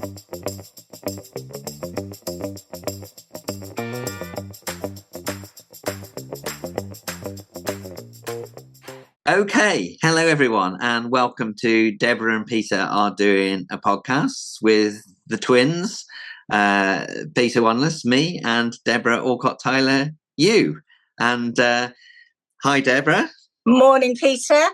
Okay, hello everyone, and welcome to Debra and Peter are doing a podcast with the twins, Peter Wanless, me, and Debra Allcock Tyler, you. And hi, Debra. Morning, Peter.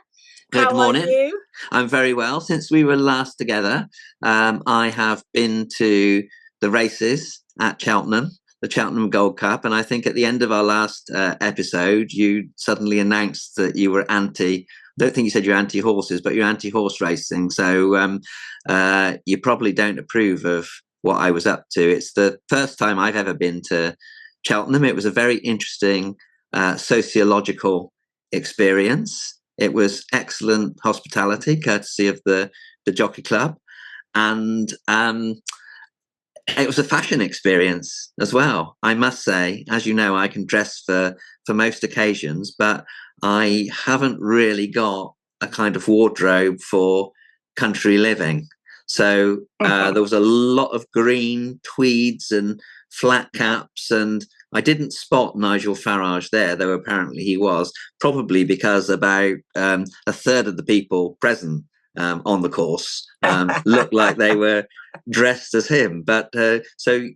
Good morning. How are you? I'm very well. Since we were last together, I have been to the races at Cheltenham, the Cheltenham Gold Cup, and I think at the end of our last episode, you suddenly announced that you were I don't think you said you're anti-horses, but you're anti-horse racing. So you probably don't approve of what I was up to. It's the first time I've ever been to Cheltenham. It was a very interesting sociological experience. It was excellent hospitality, courtesy of the Jockey Club, and it was a fashion experience as well. I must say, as you know, I can dress for most occasions, but I haven't really got a kind of wardrobe for country living. So there was a lot of green tweeds and flat caps, and I didn't spot Nigel Farage there, though apparently he was, probably because about a third of the people present on the course looked like they were dressed as him. But so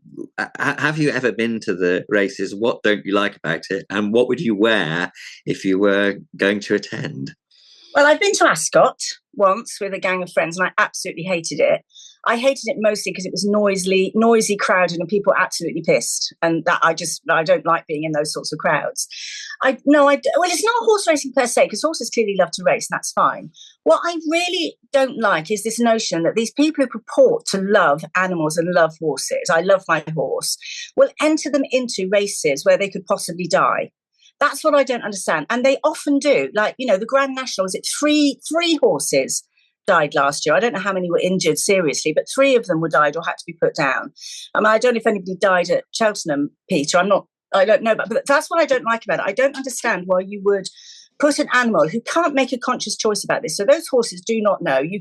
have you ever been to the races? What don't you like about it? And what would you wear if you were going to attend? Well, I've been to Ascot once with a gang of friends and I absolutely hated it. I hated it mostly because it was noisy, crowded, and people were absolutely pissed. And that I don't like being in those sorts of crowds. Well, it's not horse racing per se, because horses clearly love to race, and that's fine. What I really don't like is this notion that these people who purport to love animals and love horses, I love my horse, will enter them into races where they could possibly die. That's what I don't understand. And they often do. Like, the Grand National, was it three horses died last year? I don't know how many were injured seriously, but 3 of them were died or had to be put down. I don't know if anybody died at Cheltenham, Peter. I don't know, but that's what I don't like about it. I don't understand why you would put an animal who can't make a conscious choice about this. So those horses do not know. You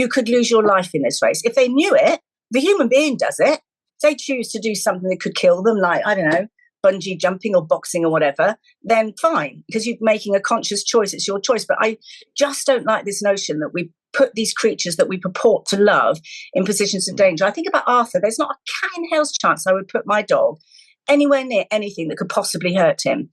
could lose your life in this race. If they knew it, the human being does it. If they choose to do something that could kill them, like, I don't know, bungee jumping or boxing or whatever, then fine, because you're making a conscious choice. It's your choice. But I just don't like this notion that we put these creatures that we purport to love in positions of danger. I think about Arthur. There's not a cat in hell's chance I would put my dog anywhere near anything that could possibly hurt him,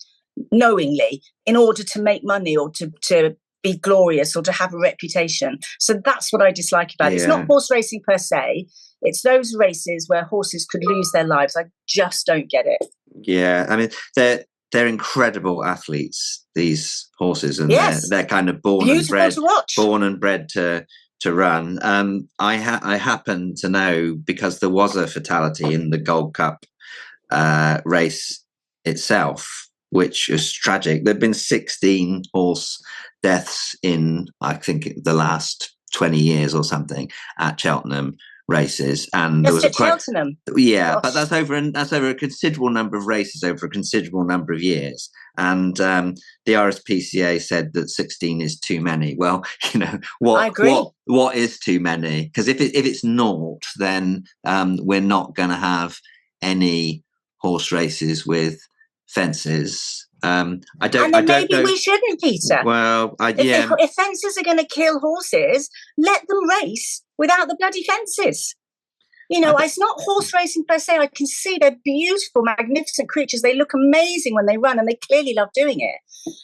knowingly, in order to make money or to be glorious or to have a reputation. So that's what I dislike about it. It's not horse racing per se. It's those races where horses could lose their lives. I just don't get it. Yeah, I mean, they're incredible athletes, these horses, and they're kind of born and bred to run. I happen to know, because there was a fatality in the Gold Cup race itself, which is tragic. There've been 16 horse deaths in, I think, the last 20 years or something at Cheltenham races, and there was Cheltenham. Yeah, but that's over a considerable number of races over a considerable number of years. And the RSPCA said that 16 is too many. Well, what is too many? Because if it's naught, then we're not going to have any horse races with fences. Maybe we shouldn't, Peter. Well, if fences are going to kill horses, let them race without the bloody fences. It's not horse racing per se. I can see they're beautiful, magnificent creatures. They look amazing when they run, and they clearly love doing it.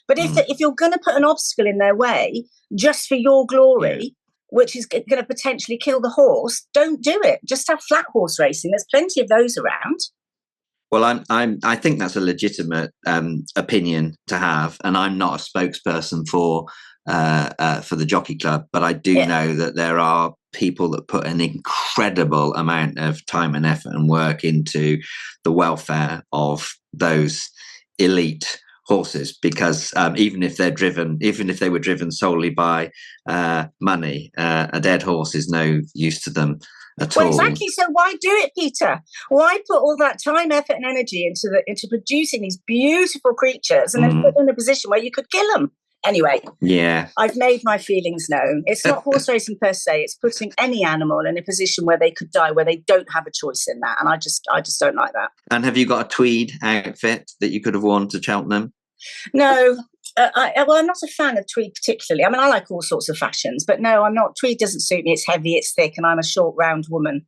But if you're going to put an obstacle in their way just for your glory, which is going to potentially kill the horse, don't do it. Just have flat horse racing. There's plenty of those around. Well, I think that's a legitimate opinion to have, and I'm not a spokesperson for the Jockey Club, but I do know that there are people that put an incredible amount of time and effort and work into the welfare of those elite horses, because even if they were driven solely by money, a dead horse is no use to them at all. Exactly. So why do it, Peter? Why put all that time, effort, and energy into producing these beautiful creatures and then put them in a position where you could kill them? Anyway, yeah. I've made my feelings known. It's not horse racing per se. It's putting any animal in a position where they could die, where they don't have a choice in that. And I just don't like that. And have you got a tweed outfit that you could have worn to Cheltenham? No. I'm not a fan of tweed particularly. I mean, I like all sorts of fashions, but no, I'm not. Tweed doesn't suit me. It's heavy, it's thick, and I'm a short, round woman.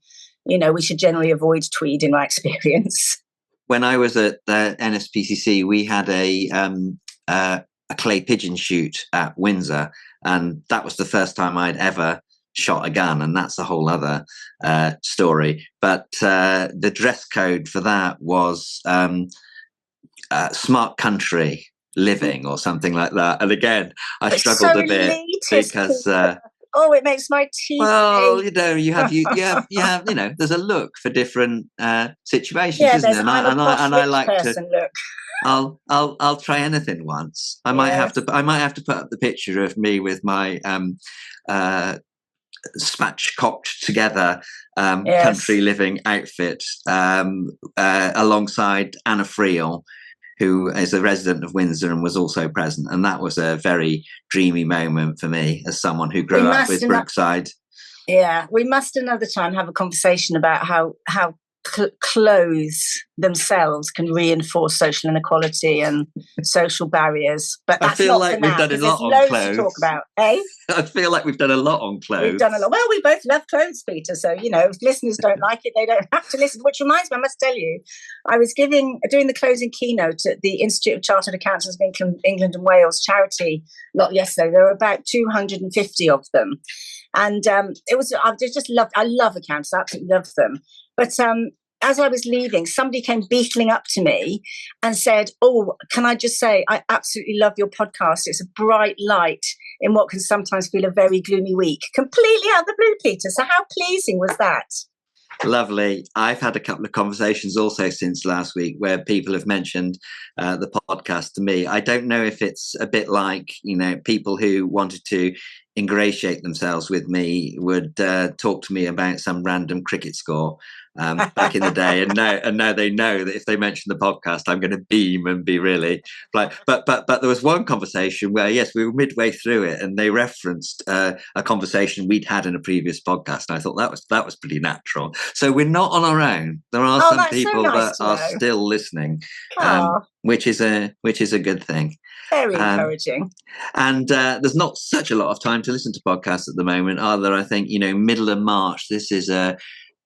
You know, we should generally avoid tweed in my experience. When I was at the NSPCC, we had a clay pigeon shoot at Windsor, and that was the first time I'd ever shot a gun, and that's a whole other story. But the dress code for that was smart country living or something like that. And again, I struggled a bit because it makes my teeth. Well, ache. You have there's a look for different situations, isn't there? And I like to look. I'll try anything once. I might have to put up the picture of me with my spatchcocked together country living outfit alongside Anna Friel, who is a resident of Windsor and was also present. And that was a very dreamy moment for me as someone who grew up with Brookside. Yeah, we must another time have a conversation about how clothes themselves can reinforce social inequality and social barriers. But that's I feel like we've done a lot on clothes. To talk about, eh? I feel like we've done a lot on clothes. We've done a lot. Well, we both love clothes, Peter. So, if listeners don't like it, they don't have to listen. Which reminds me, I must tell you, I was doing the closing keynote at the Institute of Chartered Accountants of England and Wales charity lot yesterday. There were about 250 of them. And it was, I love accountants, I absolutely love them. But as I was leaving, somebody came beetling up to me and said, "Oh, can I just say, I absolutely love your podcast. It's a bright light in what can sometimes feel a very gloomy week." Completely out of the blue, Peter. So how pleasing was that? Lovely. I've had a couple of conversations also since last week where people have mentioned the podcast to me. I don't know if it's a bit like, people who wanted to ingratiate themselves with me would talk to me about some random cricket score back in the day, and now they know that if they mention the podcast, I'm going to beam and be really like. But there was one conversation where, yes, we were midway through it, and they referenced a conversation we'd had in a previous podcast, and I thought that was pretty natural. So we're not on our own. There are some people that are still listening, which is a good thing. Very encouraging. And there's not such a lot of time to listen to podcasts at the moment, are there? I think middle of March. This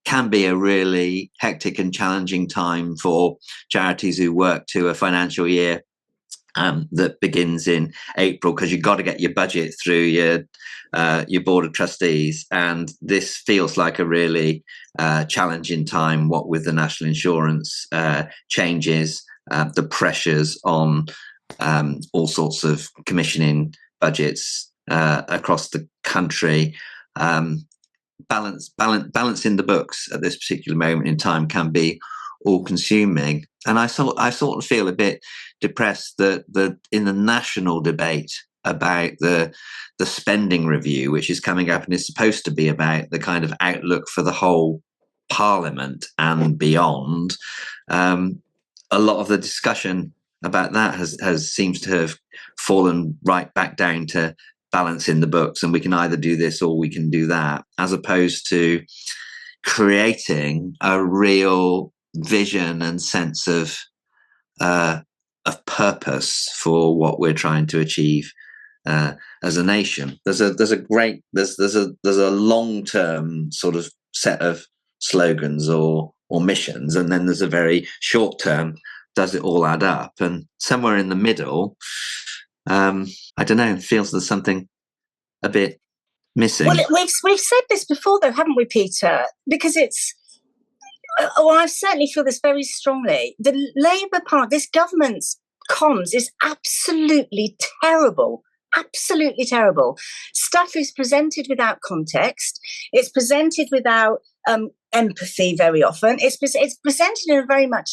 can be a really hectic and challenging time for charities who work to a financial year that begins in April, because you've got to get your budget through your board of trustees. And this feels like a really challenging time, what with the national insurance changes, the pressures on all sorts of commissioning budgets across the country. Balancing the books at this particular moment in time can be all-consuming, and I sort of feel a bit depressed that in the national debate about the spending review, which is coming up and is supposed to be about the kind of outlook for the whole Parliament and beyond, a lot of the discussion about that has seems to have fallen right back down to balance in the books, and we can either do this or we can do that, as opposed to creating a real vision and sense of purpose for what we're trying to achieve as a nation. There's a long-term sort of set of slogans or missions, and then there's a very short-term, does it all add up? And somewhere in the middle, I don't know, it feels there's something a bit missing. Well, we've said this before, though, haven't we, Peter? Because I certainly feel this very strongly. The Labour Party, this government's comms is absolutely terrible. Absolutely terrible. Stuff is presented without context. It's presented without empathy very often. It's presented in a very much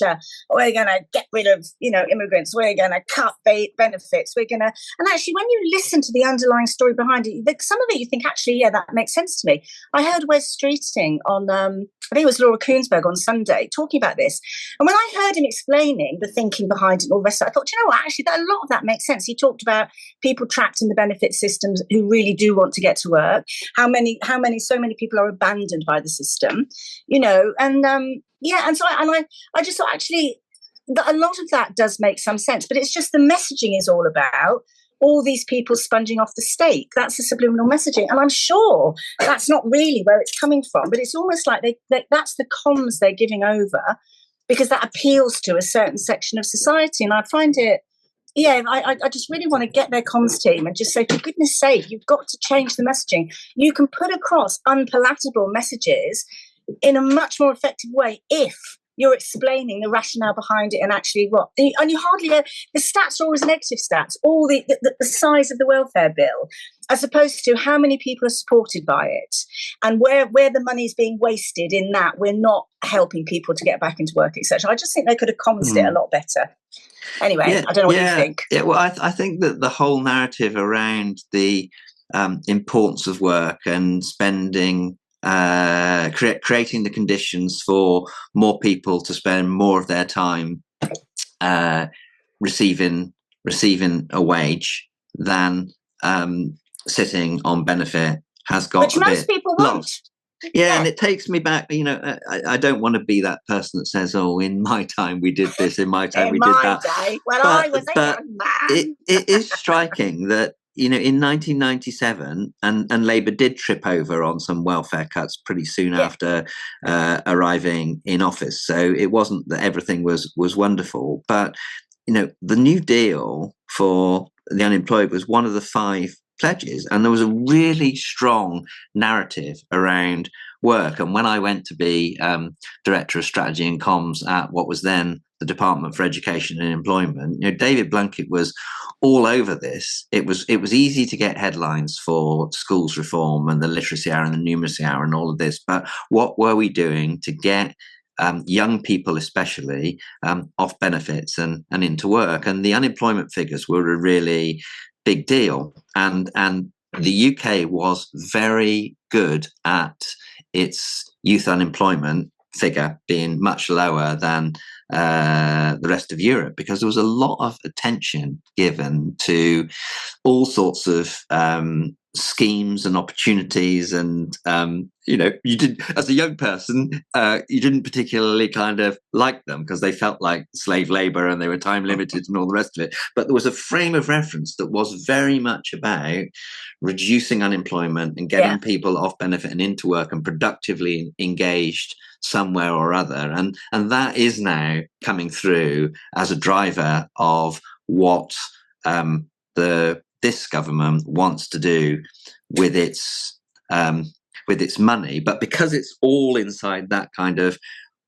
we're going to get rid of immigrants. We're going to cut benefits. And actually, when you listen to the underlying story behind it, some of it you think actually, yeah, that makes sense to me. I heard Wes Streeting on I think it was Laura Koonsberg on Sunday talking about this. And when I heard him explaining the thinking behind it and all the rest of it, I thought, you know what, actually, a lot of that makes sense. He talked about people trapped in the benefit systems who really do want to get to work, so many people are abandoned by the system, and so I just thought, actually, that a lot of that does make some sense, but it's just the messaging is all about all these people sponging off the state. That's the subliminal messaging. And I'm sure that's not really where it's coming from, but it's almost like that's the comms they're giving over because that appeals to a certain section of society. And I find it, I just really want to get their comms team and just say, for goodness sake, you've got to change the messaging. You can put across unpalatable messages in a much more effective way if you're explaining the rationale behind it and actually and you hardly the stats are always negative stats, all the size of the welfare bill, as opposed to how many people are supported by it and where the money is being wasted in that we're not helping people to get back into work, etc. I just think they could have commented it a lot better. Anyway, I don't know what you think. Yeah, well, I think that the whole narrative around the importance of work and spending, creating the conditions for more people to spend more of their time receiving a wage than sitting on benefit has got which most people want. Lost. Yeah, and it takes me back. I don't want to be that person that says, "Oh, in my time we did this. In my time we did that." Day, when I was a young man. It is striking that in 1997, and Labour did trip over on some welfare cuts pretty soon after arriving in office. So it wasn't that everything was wonderful, but the New Deal for the unemployed was one of the 5 pledges, and there was a really strong narrative around work. And when I went to be Director of Strategy and Comms at what was then the Department for Education and Employment, David Blunkett was all over this. It was easy to get headlines for schools reform and the literacy hour and the numeracy hour and all of this, but what were we doing to get young people especially off benefits and into work? And the unemployment figures were a really big deal, and the UK was very good at its youth unemployment figure being much lower than the rest of Europe, because there was a lot of attention given to all sorts of schemes and opportunities, and you did, as a young person, you didn't particularly kind of like them because they felt like slave labor and they were time limited and all the rest of it. But there was a frame of reference that was very much about reducing unemployment and getting people off benefit and into work and productively engaged somewhere or other, and that is now coming through as a driver of what this government wants to do with its money. But because it's all inside that kind of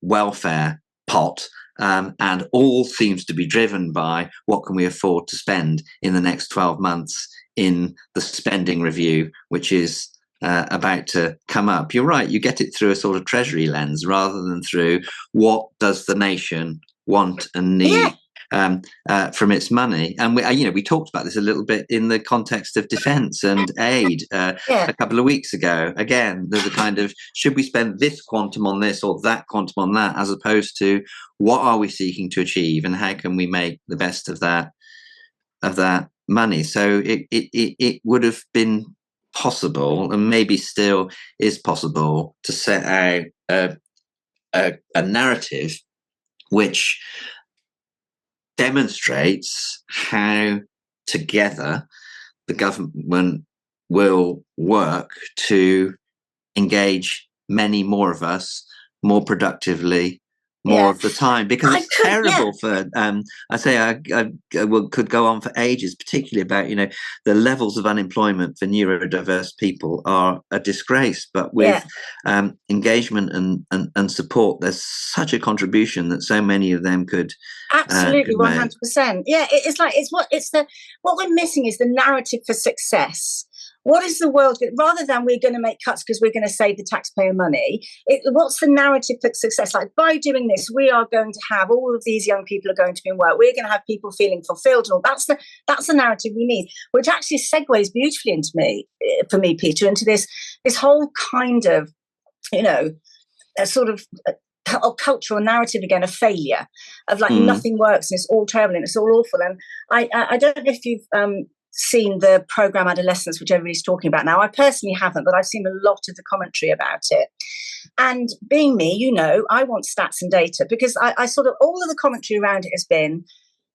welfare pot, and all seems to be driven by what can we afford to spend in the next 12 months in the spending review, which is about to come up. You're right, you get it through a sort of treasury lens rather than through what does the nation want and need from its money. And we talked about this a little bit in the context of defence and aid a couple of weeks ago. Again, there's a kind of, should we spend this quantum on this or that quantum on that, as opposed to what are we seeking to achieve and how can we make the best of that money. So it would have been possible, and maybe still is possible, to set out a narrative which demonstrates how together the government will work to engage many more of us more productively more of the time, because it's terrible for I could go on for ages, particularly about the levels of unemployment for neurodiverse people are a disgrace, but with engagement and support, there's such a contribution that so many of them could absolutely 100%. What we're missing is the narrative for success. What is the world, rather than we're going to make cuts because we're going to save the taxpayer money, what's the narrative for success? Like, by doing this, we are going to have all of these young people are going to be in work. We're going to have people feeling fulfilled and all. That's the narrative we need, which actually segues beautifully for me, Peter, into this whole kind of, a sort of cultural narrative again, of failure, of like nothing works and it's all terrible and it's all awful. And I don't know if you've seen the program Adolescence, which everybody's talking about now. I personally haven't, but I've seen a lot of the commentary about it. And being me, you know, I want stats and data, because I sort of, all of the commentary around it has been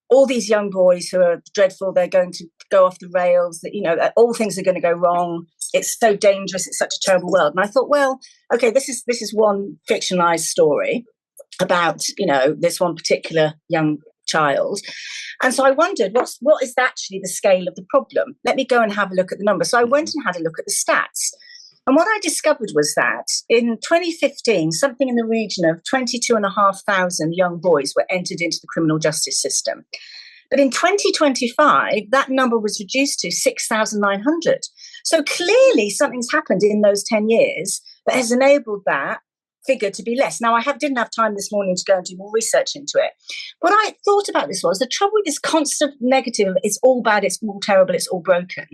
all these young boys who are dreadful, they're going to go off the rails, that, you know, that all things are going to go wrong. It's so dangerous. It's such a terrible world. And I thought, well, okay, this is one fictionalized story about, you know, this one particular young child. And so I wondered, what is actually the scale of the problem? Let me go and have a look at the numbers. So I went and had a look at the stats. And what I discovered was that in 2015, something in the region of 22,500 young boys were entered into the criminal justice system. But in 2025, that number was reduced to 6,900. So clearly something's happened in those 10 years that has enabled that figure to be less. Now, didn't have time this morning to go and do more research into it. What I thought about this was, the trouble with this constant negative, it's all bad, it's all terrible, it's all broken,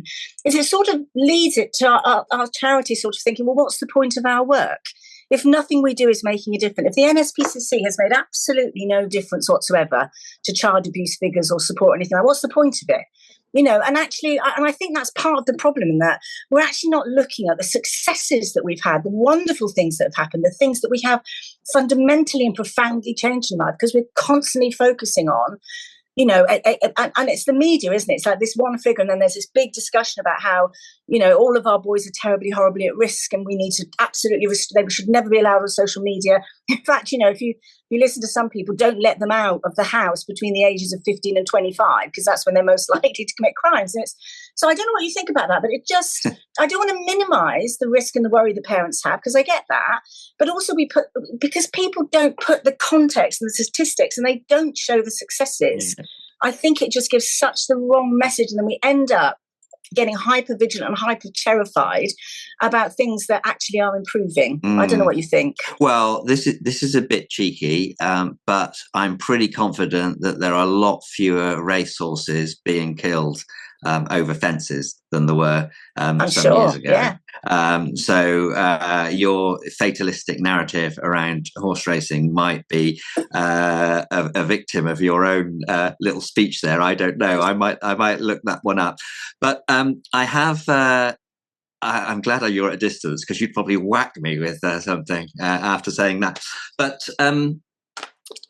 is it sort of leads it to our charity sort of thinking, well, what's the point of our work? If nothing we do is making a difference, if the NSPCC has made absolutely no difference whatsoever to child abuse figures or support or anything, what's the point of it? You know, and actually, and I think that's part of the problem, in that we're actually not looking at the successes that we've had, the wonderful things that have happened, the things that we have fundamentally and profoundly changed in life, because we're constantly focusing on, you know, and it's the media, isn't it? It's like this one figure, and then there's this big discussion about how, you know, all of our boys are terribly, horribly at risk, and we need to absolutely, they should never be allowed on social media. In fact, you know, if you listen to some people, don't let them out of the house between the ages of 15 and 25, because that's when they're most likely to commit crimes. And so I don't know what you think about that, but I don't want to minimize the risk and the worry the parents have, because I get that. But also because people don't put the context and the statistics, and they don't show the successes. Yeah. I think it just gives such the wrong message, and then we end up getting hyper vigilant and hyper terrified about things that actually are improving. I don't know what you think. Well, this is a bit cheeky, but I'm pretty confident that there are a lot fewer racehorses being killed over fences than there were some years ago. Yeah. So your fatalistic narrative around horse racing might be a victim of your own little speech there. I don't know. I might look that one up. But I have. I'm glad you're at a distance, because you'd probably whack me with something after saying that. But I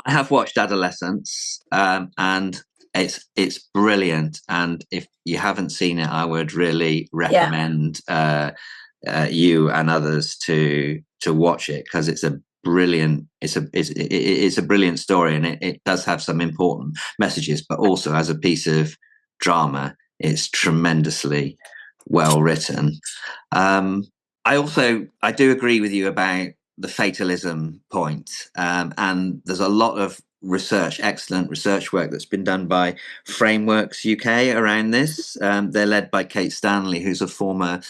have watched Adolescence, and it's brilliant. And if you haven't seen it, I would really recommend you and others to watch it, because it's a brilliant. It's a brilliant story, and it does have some important messages. But also, as a piece of drama, it's tremendously well written. I do agree with you about the fatalism point, and there's a lot of excellent research work that's been done by Frameworks UK around this. They're led by Kate Stanley, who's a former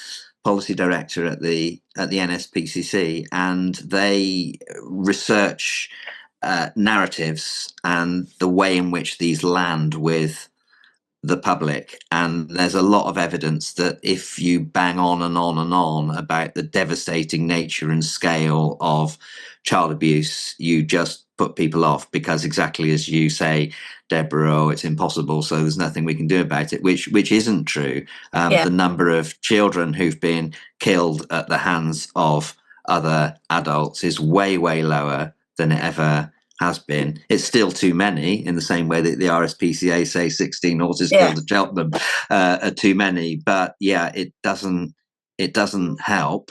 policy director at the NSPCC, and they research narratives and the way in which these land with the public. And there's a lot of evidence that if you bang on and on and on about the devastating nature and scale of child abuse, you just put people off, because exactly as you say, Deborah, it's impossible, so there's nothing we can do about it, which isn't true. The number of children who've been killed at the hands of other adults is way, way lower than it ever has been. It's still too many, in the same way that the RSPCA say 16 horses killed at Cheltenham are too many. But it doesn't help.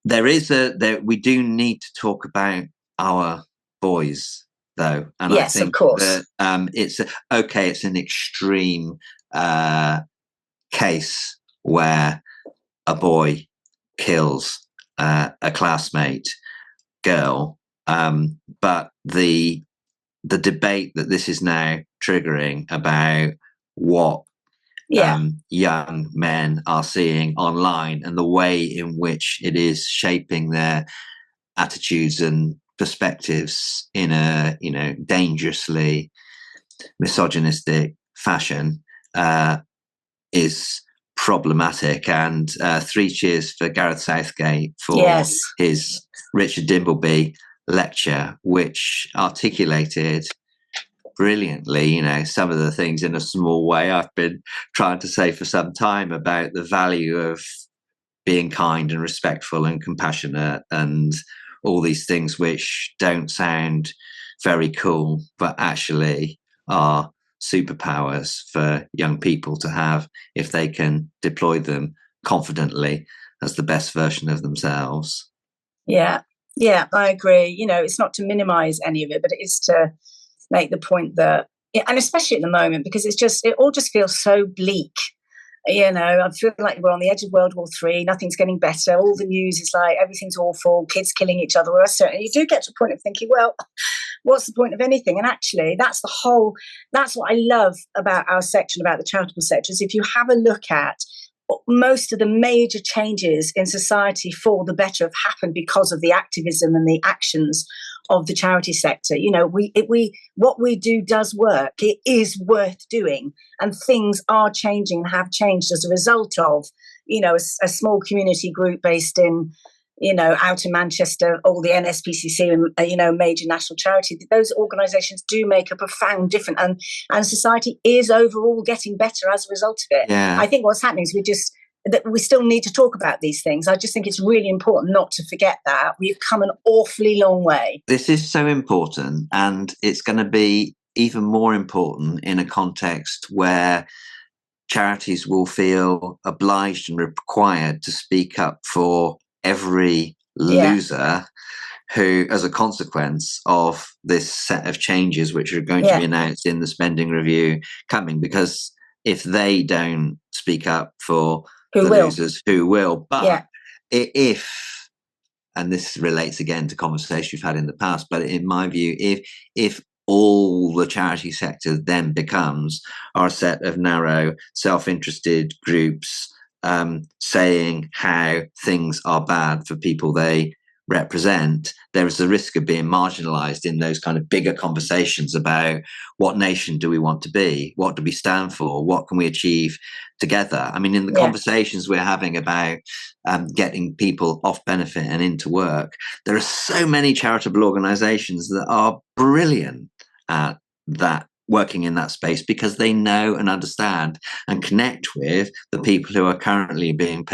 We do need to talk about our boys, though, and I think, of course, that it's an extreme case where a boy kills a classmate girl. But the debate that this is now triggering about what young men are seeing online, and the way in which it is shaping their attitudes and perspectives in a dangerously misogynistic fashion, is problematic. And 3 cheers for Gareth Southgate for Yes. his Richard Dimbleby lecture, which articulated brilliantly, some of the things in a small way I've been trying to say for some time about the value of being kind and respectful and compassionate and all these things which don't sound very cool, but actually are superpowers for young people to have if they can deploy them confidently as the best version of themselves. Yeah, I agree. It's not to minimize any of it, but it is to make the point that, and especially at the moment, because it all just feels so bleak. I feel like we're on the edge of World War III. Nothing's getting better. All the news is like everything's awful. Kids killing each other. Certainly, you do get to a point of thinking, well, what's the point of anything? And actually, that's what I love about our section, about the charitable sector, is if you have a look at most of the major changes in society for the better have happened because of the activism and the actions of the charity sector. What we do does work. It is worth doing, and things are changing and have changed as a result of, a small community group based in, out in Manchester, all the NSPCC and, major national charity. Those organisations do make a profound difference, and society is overall getting better as a result of it. Yeah. I think what's happening is we still need to talk about these things. I just think it's really important not to forget that we've come an awfully long way. This is so important, and it's going to be even more important in a context where charities will feel obliged and required to speak up for every loser who, as a consequence of this set of changes which are going to be announced in the spending review coming, because if they don't speak up for losers, who will? But if, and this relates again to conversations we've had in the past, but in my view, if all the charity sector then becomes are a set of narrow, self-interested groups saying how things are bad for people they represent, there is the risk of being marginalized in those kind of bigger conversations about what nation do we want to be, what do we stand for, what can we achieve together. I mean, in the conversations we're having about getting people off benefit and into work, there are so many charitable organizations that are brilliant at that, working in that space, because they know and understand and connect with the people who are currently being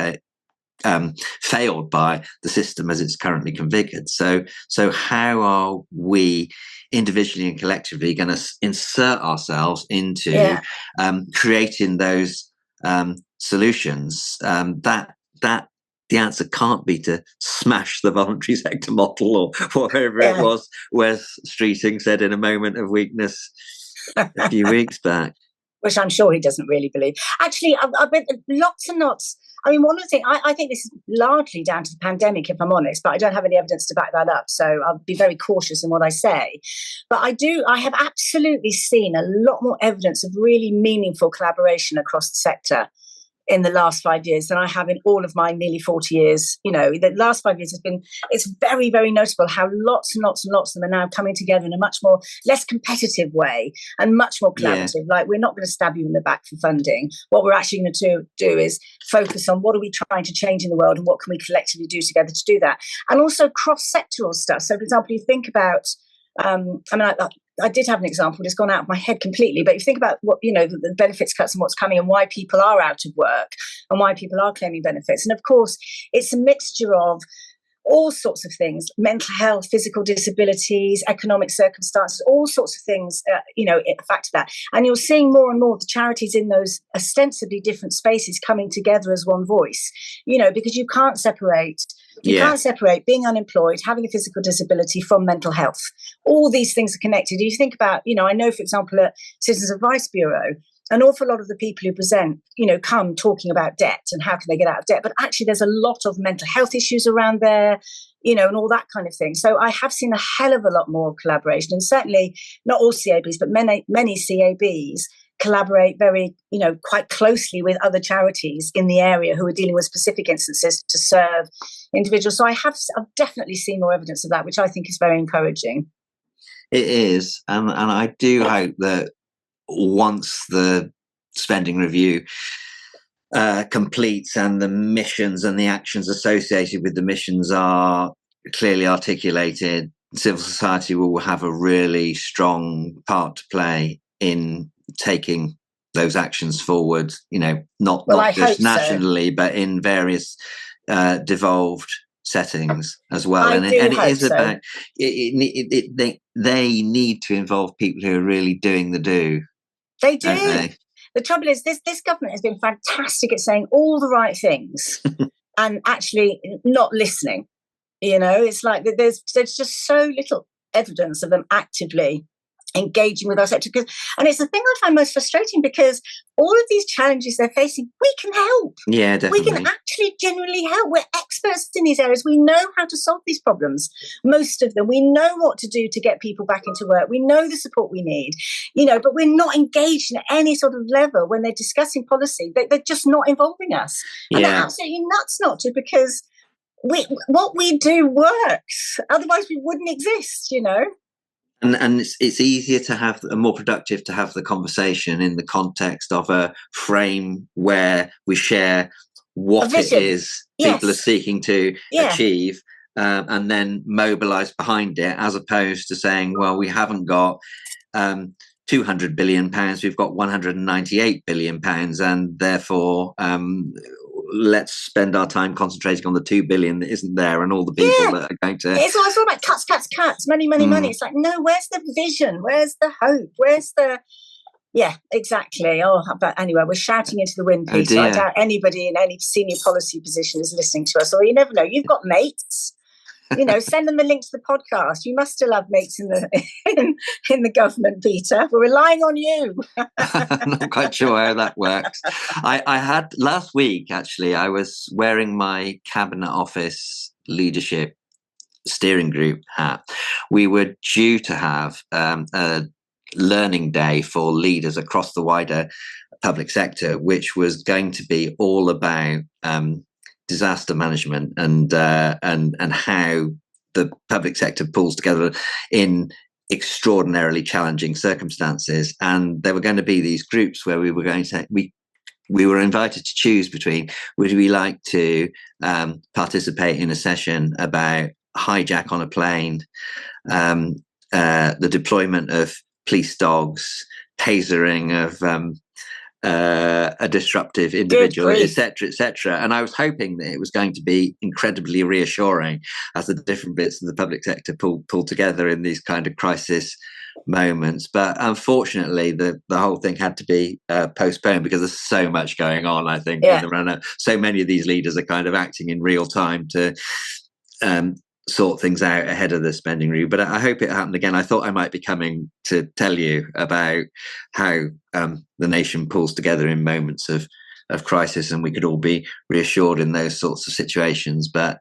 failed by the system as it's currently configured. So how are we individually and collectively going to insert ourselves into creating those solutions? That the answer can't be to smash the voluntary sector model or whatever it was Wes Streeting said in a moment of weakness a few weeks back. Which I'm sure he doesn't really believe. Actually, I've been lots and lots. I mean, one of the things, I think this is largely down to the pandemic, if I'm honest, but I don't have any evidence to back that up. So I'll be very cautious in what I say. But I have absolutely seen a lot more evidence of really meaningful collaboration across the sector in the last 5 years than I have in all of my nearly 40 years. The last 5 years it's very, very notable how lots and lots and lots of them are now coming together in a much more less competitive way and much more collaborative. Yeah. Like, we're not going to stab you in the back for funding. What we're actually going to do is focus on what are we trying to change in the world and what can we collectively do together to do that. And also cross-sectoral stuff. So, for example, you think about, I did have an example, it's gone out of my head completely, but you think about what, the benefits cuts and what's coming and why people are out of work and why people are claiming benefits. And of course, it's a mixture of all sorts of things: mental health, physical disabilities, economic circumstances, all sorts of things, factor that. And you're seeing more and more of the charities in those ostensibly different spaces coming together as one voice, because you can't separate. You can't separate being unemployed, having a physical disability from mental health. All these things are connected. You think about, I know, for example, at Citizens Advice Bureau, an awful lot of the people who present, come talking about debt and how can they get out of debt. But actually, there's a lot of mental health issues around there, and all that kind of thing. So I have seen a hell of a lot more collaboration, and certainly not all CABs, but many CABs collaborate very, quite closely with other charities in the area who are dealing with specific instances to serve individuals. So I've definitely seen more evidence of that, which I think is very encouraging. It is. And I do hope that once the spending review completes and the missions and the actions associated with the missions are clearly articulated, civil society will have a really strong part to play in taking those actions forward, not just nationally, but in various devolved settings as well. It is about they need to involve people who are really doing the do. They do. The trouble is this government has been fantastic at saying all the right things and actually not listening. It's like there's just so little evidence of them actively engaging with our sector. And it's the thing I find most frustrating, because all of these challenges they're facing, we can help. Yeah, definitely. We can actually genuinely help. We're experts in these areas. We know how to solve these problems, most of them. We know what to do to get people back into work. We know the support we need, but we're not engaged in any sort of level when they're discussing policy. They're just not involving us. And they're absolutely nuts not to, because what we do works. Otherwise, we wouldn't exist, And it's easier to have, more productive to have the conversation in the context of a frame where we share what it is people are seeking to achieve, and then mobilise behind it, as opposed to saying, well, we haven't got £200 billion, we've got £198 billion, and therefore let's spend our time concentrating on the 2 billion that isn't there and all the people that are going to. It's all about cuts, money. It's like, no, where's the vision? Where's the hope? Where's the. Yeah, exactly. Oh, but anyway, we're shouting into the wind, Peter. I doubt anybody in any senior policy position is listening to us, or you never know. You've got mates. Send them the link to the podcast. You must still have mates in the government, Peter. We're relying on you. I'm not quite sure how that works. I had last week, actually, I was wearing my Cabinet Office leadership steering group hat. We were due to have a learning day for leaders across the wider public sector, which was going to be all about disaster management and how the public sector pulls together in extraordinarily challenging circumstances. And there were going to be these groups where we were invited to choose between, would we like to participate in a session about hijack on a plane, the deployment of police dogs, tasering of a disruptive individual, etc., etc. And I was hoping that it was going to be incredibly reassuring as the different bits of the public sector pull together in these kind of crisis moments. But unfortunately, the whole thing had to be postponed because there's so much going on, I think, in the run-up. So many of these leaders are kind of acting in real time to sort things out ahead of the spending review. But I hope it happened again. I thought I might be coming to tell you about how the nation pulls together in moments of crisis, and we could all be reassured in those sorts of situations. But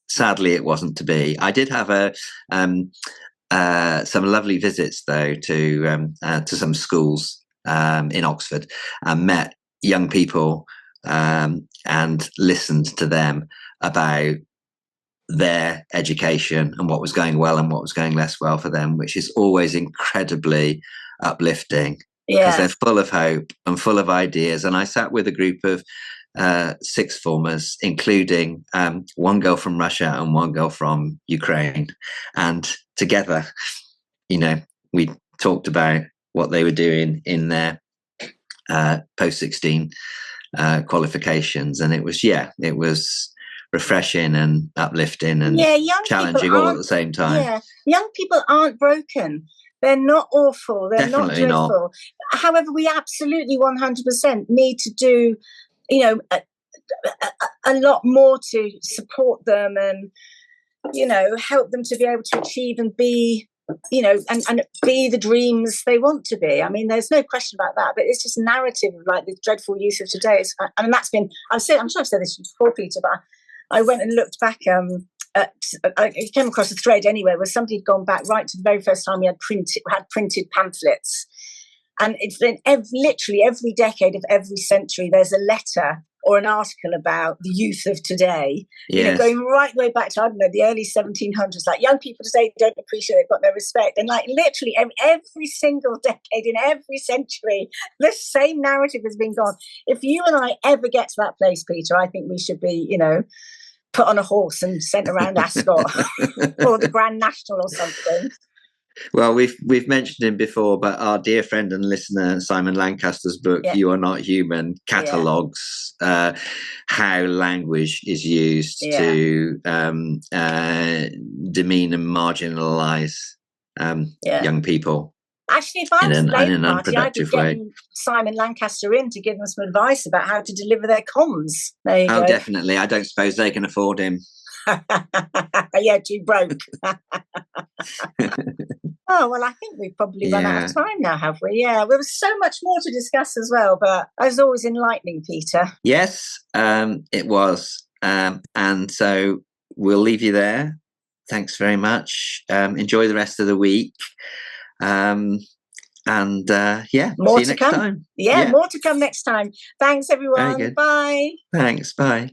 sadly, it wasn't to be. I did have some lovely visits, though, to some schools in Oxford, and met young people and listened to them about their education and what was going well and what was going less well for them, which is always incredibly uplifting because they're full of hope and full of ideas. And I sat with a group of sixth formers, including one girl from Russia and one girl from Ukraine. And together, we talked about what they were doing in their post-16 qualifications. And it was refreshing and uplifting and challenging all at the same time. Yeah, young people aren't broken. They're not awful. They're Definitely not dreadful. Not. However, we absolutely 100% need to do, a lot more to support them and, help them to be able to achieve and be, and be the dreams they want to be. I mean, there's no question about that, but it's just narrative of like the dreadful youth of today. That's been, I'm sure I've said this before, Peter, but I went and looked back I came across a thread anyway where somebody had gone back right to the very first time we had printed pamphlets. And it's been literally every decade of every century, there's a letter or an article about the youth of today, going right way back to, I don't know, the early 1700s, like young people today don't appreciate, they've got no respect. And like literally every single decade in every century, the same narrative has been gone. If you and I ever get to that place, Peter, I think we should be, put on a horse and sent around Ascot or the Grand National or something. Well, we've mentioned him before, but our dear friend and listener Simon Lancaster's book, You Are Not Human, catalogues how language is used to demean and marginalise young people. Actually, if I was in an Labour Party, I'd be unproductive way. getting Simon Lancaster in to give them some advice about how to deliver their comms. There you go. Definitely. I don't suppose they can afford him. Yeah, too broke. Oh, well, I think we've probably run out of time now, have we? Yeah, there was so much more to discuss as well, but as always, enlightening, Peter. Yes, it was. And so we'll leave you there. Thanks very much. Enjoy the rest of the week. More to see you next time. Yeah, more to come next time. Thanks, everyone. Bye. Thanks. Bye.